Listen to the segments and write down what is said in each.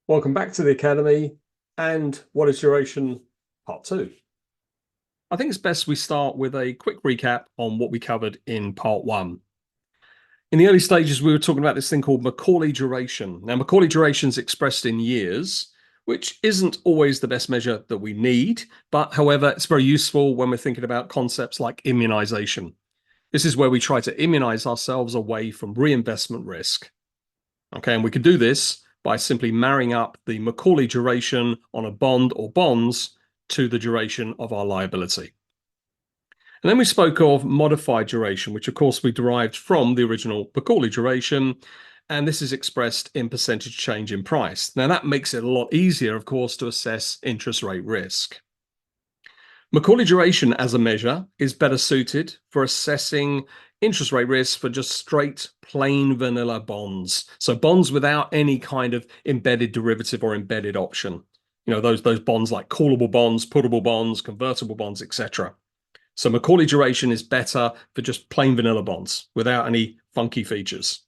Welcome back to the Academy. And what is duration part two? I think it's best we start with a quick recap on what we covered in part one. In the early stages, we were talking about this thing called Macaulay duration. Now, Macaulay duration is expressed in years, which isn't always the best measure that we need, but however, it's very useful when we're thinking about concepts like immunization. This is where we try to immunize ourselves away from reinvestment risk. Okay, and we can do this by simply marrying up the Macaulay duration on a bond or bonds to the duration of our liability. And then we spoke of modified duration, which of course we derived from the original Macaulay duration, and this is expressed in percentage change in price. Now that makes it a lot easier, of course, to assess interest rate risk. Macaulay duration as a measure is better suited for assessing interest rate risk for just straight plain vanilla bonds. So bonds without any kind of embedded derivative or embedded option. You know, those bonds like callable bonds, puttable bonds, convertible bonds, etc. So Macaulay duration is better for just plain vanilla bonds without any funky features.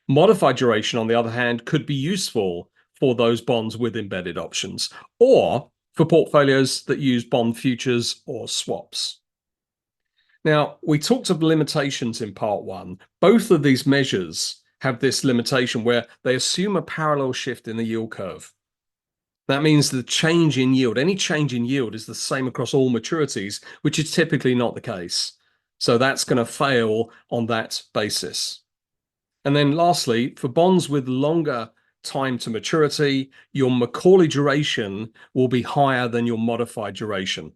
Modified duration, on the other hand, could be useful for those bonds with embedded options, or for portfolios that use bond futures or swaps. Now, we talked of limitations in part one. Both of these measures have this limitation where they assume a parallel shift in the yield curve. That means the change in yield, any change in yield is the same across all maturities, which is typically not the case. So that's going to fail on that basis. And then lastly, for bonds with longer time to maturity, your Macaulay duration will be higher than your modified duration,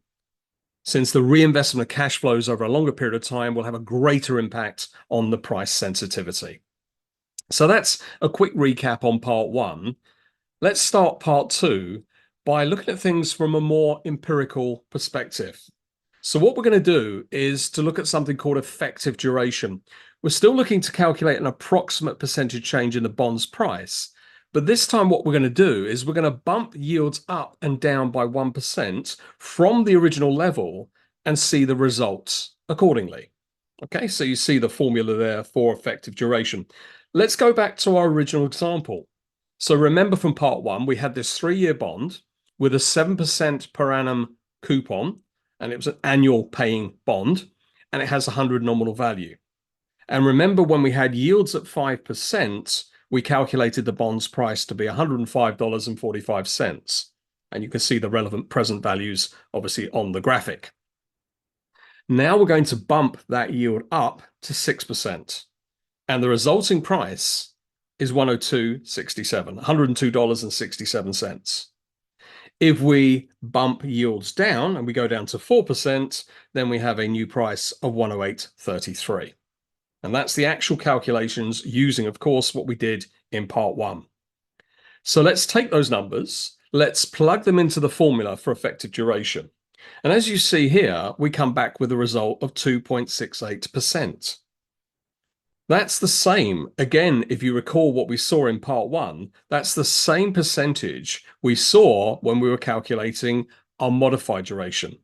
since the reinvestment of cash flows over a longer period of time will have a greater impact on the price sensitivity. So that's a quick recap on part one. Let's start part two by looking at things from a more empirical perspective. So what we're going to do is to look at something called effective duration. We're still looking to calculate an approximate percentage change in the bond's price. But this time what we're going to do is we're going to bump yields up and down by 1% from the original level and see the results accordingly. Okay, so you see the formula there for effective duration. Let's go back to our original example. So remember from part one, we had this 3-year bond with a 7% per annum coupon, and it was an annual paying bond, and it has 100 nominal value. And remember when we had yields at 5%, we calculated the bond's price to be $105.45. And you can see the relevant present values obviously on the graphic. Now we're going to bump that yield up to 6%. And the resulting price is $102.67, $102.67. If we bump yields down and we go down to 4%, then we have a new price of 108.33. And that's the actual calculations using, of course, what we did in part one. So let's take those numbers, let's plug them into the formula for effective duration. And as you see here, we come back with a result of 2.68%. That's the same, again, if you recall what we saw in part one, that's the same percentage we saw when we were calculating our modified duration.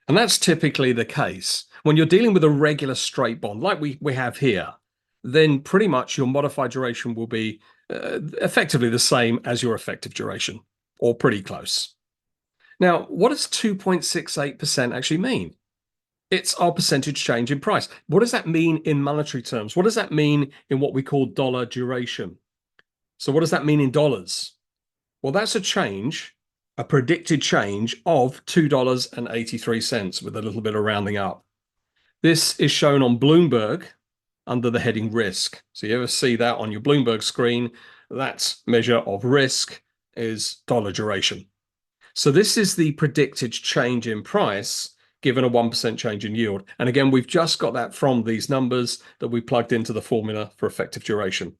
And that's typically the case. When you're dealing with a regular straight bond, like we have here, then pretty much your modified duration will be effectively the same as your effective duration, or pretty close. Now, what does 2.68% actually mean? It's our percentage change in price. What does that mean in monetary terms? What does that mean in what we call dollar duration? So what does that mean in dollars? Well, that's a change, a predicted change of $2.83 with a little bit of rounding up. This is shown on Bloomberg under the heading risk. So you ever see that on your Bloomberg screen? That measure of risk is dollar duration. So this is the predicted change in price given a 1% change in yield. And again, we've just got that from these numbers that we plugged into the formula for effective duration.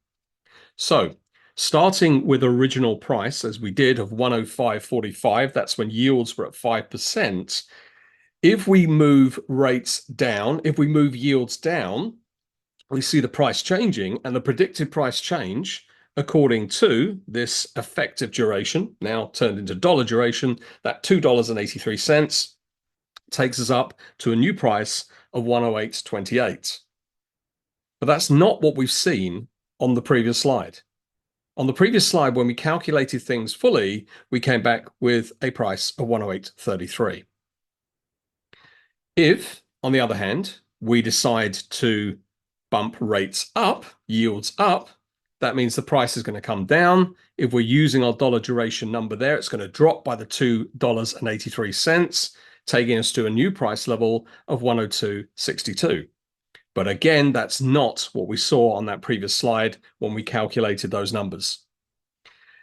So starting with original price, as we did, of 105.45, that's when yields were at 5%. If we move rates down, if we move yields down, we see the price changing, and the predicted price change, according to this effective duration, now turned into dollar duration, that $2.83, takes us up to a new price of 108.28. But that's not what we've seen on the previous slide. On the previous slide, when we calculated things fully, we came back with a price of 108.33. If, on the other hand, we decide to bump rates up, yields up, that means the price is going to come down. If we're using our dollar duration number there, it's going to drop by the $2.83, taking us to a new price level of 102.62. But again, that's not what we saw on that previous slide when we calculated those numbers.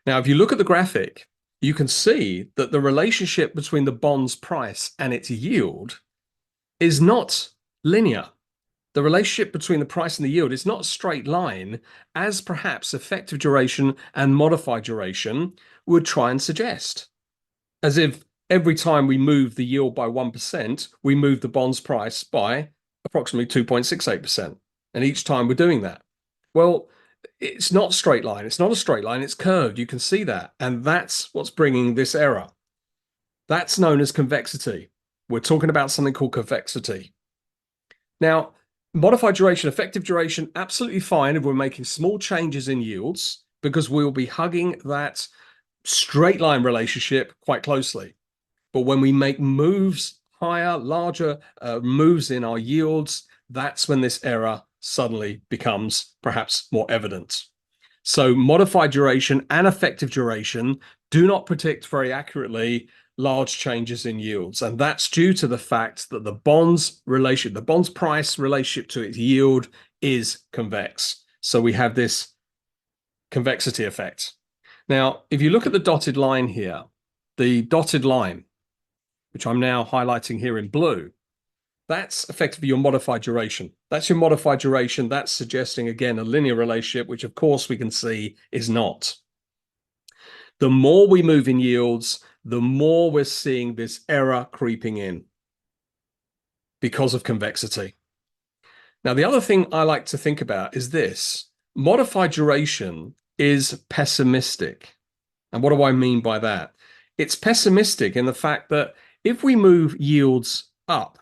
Now, if you look at the graphic, you can see that the relationship between the bond's price and its yield is not linear. The relationship between the price and the yield is not a straight line, as perhaps effective duration and modified duration would try and suggest. As if every time we move the yield by 1%, we move the bond's price by approximately 2.68%. And each time we're doing that. Well, it's not straight line. It's not a straight line. It's curved. You can see that. And that's what's bringing this error. That's known as convexity. We're talking about something called convexity. Now, modified duration, effective duration, absolutely fine if we're making small changes in yields, because we'll be hugging that straight line relationship quite closely. But when we make moves higher, larger moves in our yields, that's when this error suddenly becomes perhaps more evident. So modified duration and effective duration do not predict very accurately large changes in yields. And that's due to the fact that the bond's price relationship to its yield is convex. So we have this convexity effect. Now, if you look at the dotted line here, the dotted line, which I'm now highlighting here in blue, that's effectively your modified duration. That's your modified duration. That's suggesting, again, a linear relationship, which of course we can see is not. The more we move in yields, the more we're seeing this error creeping in because of convexity. Now, the other thing I like to think about is this. Modified duration is pessimistic. And what do I mean by that? It's pessimistic in the fact that if we move yields up,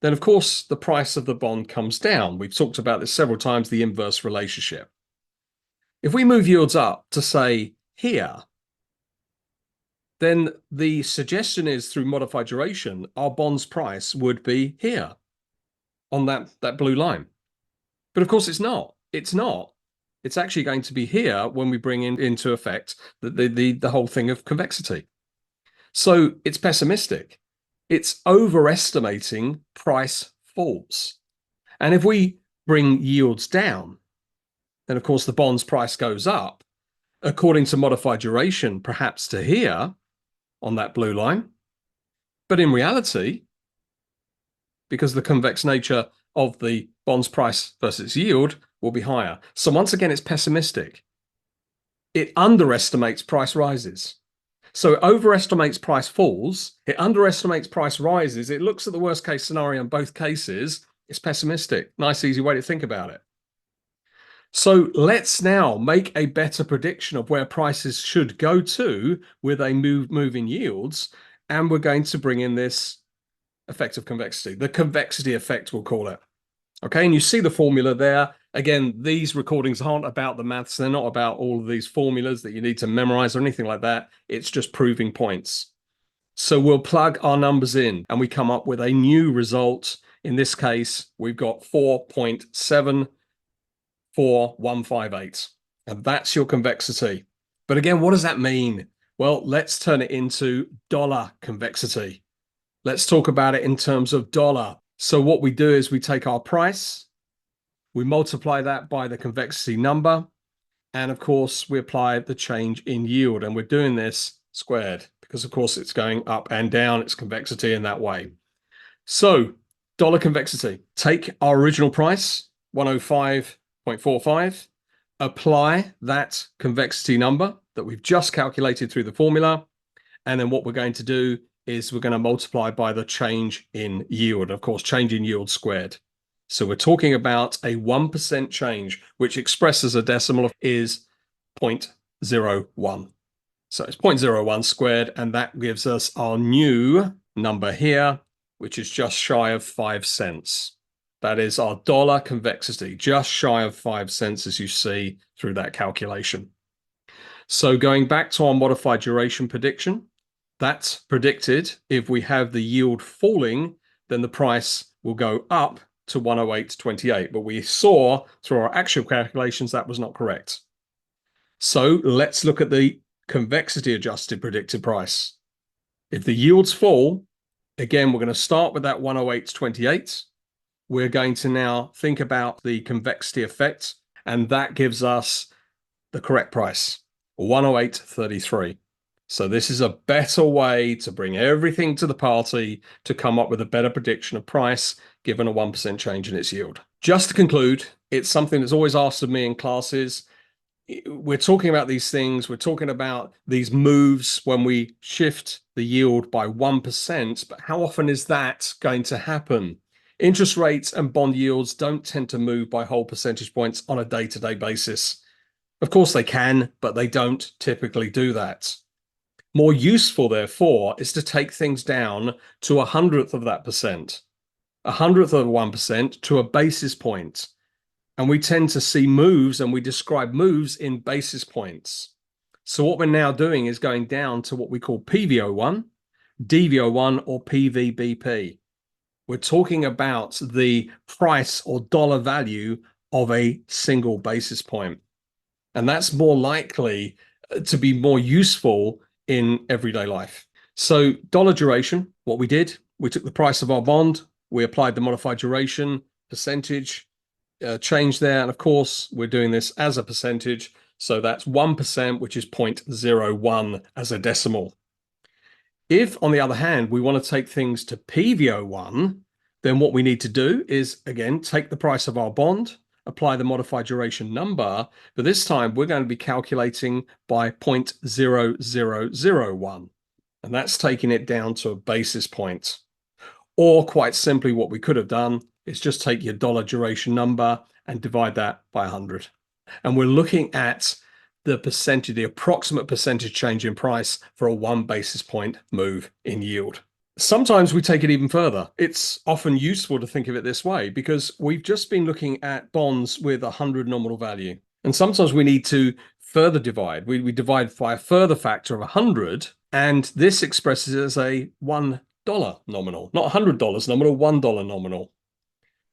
then of course the price of the bond comes down. We've talked about this several times, the inverse relationship. If we move yields up to say here, then the suggestion is through modified duration, our bond's price would be here on that blue line. But of course it's not. It's not. It's actually going to be here when we bring into effect the whole thing of convexity. So it's pessimistic. It's overestimating price falls. And if we bring yields down, then of course the bond's price goes up, according to modified duration, perhaps to here on that blue line. But in reality, because the convex nature of the bond's price versus yield will be higher. So once again, it's pessimistic. It underestimates price rises. So it overestimates price falls, it underestimates price rises, it looks at the worst case scenario in both cases. It's pessimistic. Nice, easy way to think about it. So let's now make a better prediction of where prices should go to with a move in yields. And we're going to bring in this effect of convexity, the convexity effect, we'll call it. Okay, and you see the formula there. Again, these recordings aren't about the maths. They're not about all of these formulas that you need to memorize or anything like that. It's just proving points. So we'll plug our numbers in and we come up with a new result. In this case, we've got 4.74158. And that's your convexity. But again, what does that mean? Well, let's turn it into dollar convexity. Let's talk about it in terms of dollar. So what we do is we take our price, we multiply that by the convexity number, and of course we apply the change in yield, and we're doing this squared because of course it's going up and down, it's convexity in that way. So dollar convexity, take our original price, 105.45, apply that convexity number that we've just calculated through the formula, and then what we're going to do is we're going to multiply by the change in yield. Of course, change in yield squared. So we're talking about a 1% change, which expressed as a decimal is 0.01. So it's 0.01 squared, and that gives us our new number here, which is just shy of 5 cents. That is our dollar convexity, just shy of 5 cents, as you see through that calculation. So going back to our modified duration prediction, that's predicted if we have the yield falling, then the price will go up to 108.28. But we saw through our actual calculations that was not correct. So let's look at the convexity adjusted predicted price. If the yields fall, again, we're going to start with that 108.28. We're going to now think about the convexity effect, and that gives us the correct price, 108.33. So this is a better way to bring everything to the party to come up with a better prediction of price given a 1% change in its yield. Just to conclude, it's something that's always asked of me in classes. We're talking about these things. We're talking about these moves when we shift the yield by 1%, but how often is that going to happen? Interest rates and bond yields don't tend to move by whole percentage points on a day-to-day basis. Of course they can, but they don't typically do that. More useful, therefore, is to take things down to 1/100th of that percent, 1/100th of 1% to a basis point. And we tend to see moves and we describe moves in basis points. So what we're now doing is going down to what we call PVO1, DVO1, or PVBP. We're talking about the price or dollar value of a single basis point. And that's more likely to be more useful in everyday life. So dollar duration, what we did, we took the price of our bond, we applied the modified duration percentage, change there. And of course, we're doing this as a percentage. So that's 1%, which is 0.01 as a decimal. If, on the other hand, we want to take things to PVO1, then what we need to do is, again, take the price of our bond, apply the modified duration number, but this time we're going to be calculating by 0.0001. And that's taking it down to a basis point. Or quite simply, what we could have done is just take your dollar duration number and divide that by 100. And we're looking at the percentage, the approximate percentage change in price for a 1 basis point move in yield. Sometimes we take it even further. It's often useful to think of it this way because we've just been looking at bonds with 100 nominal value. And sometimes we need to further divide. We divide by a further factor of 100, and this expresses it as a $1 nominal, not $100 nominal, $1 nominal.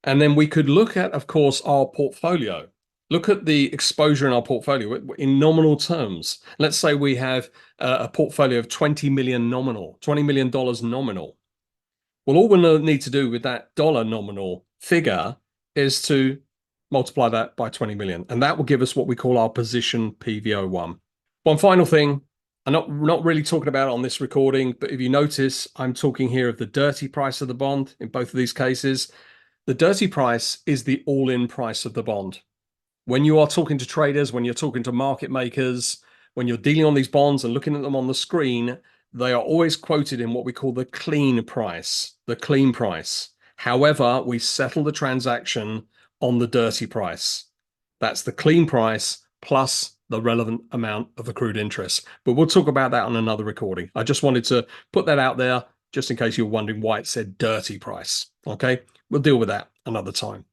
And then we could look at, of course, our portfolio. Look at the exposure in our portfolio in nominal terms. Let's say we have a portfolio of 20 million nominal, $20 million nominal. Well, all we'll need to do with that dollar nominal figure is to multiply that by 20 million. And that will give us what we call our position PVO1. One final thing, I'm not really talking about it on this recording, but if you notice, I'm talking here of the dirty price of the bond in both of these cases. The dirty price is the all-in price of the bond. When you are talking to traders, when you're talking to market makers, when you're dealing on these bonds and looking at them on the screen, they are always quoted in what we call the clean price, the clean price. However, we settle the transaction on the dirty price. That's the clean price plus the relevant amount of accrued interest. But we'll talk about that on another recording. I just wanted to put that out there just in case you're wondering why it said dirty price. Okay, we'll deal with that another time.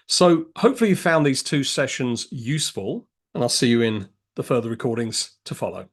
So hopefully you found these 2 sessions useful, and I'll see you in the further recordings to follow.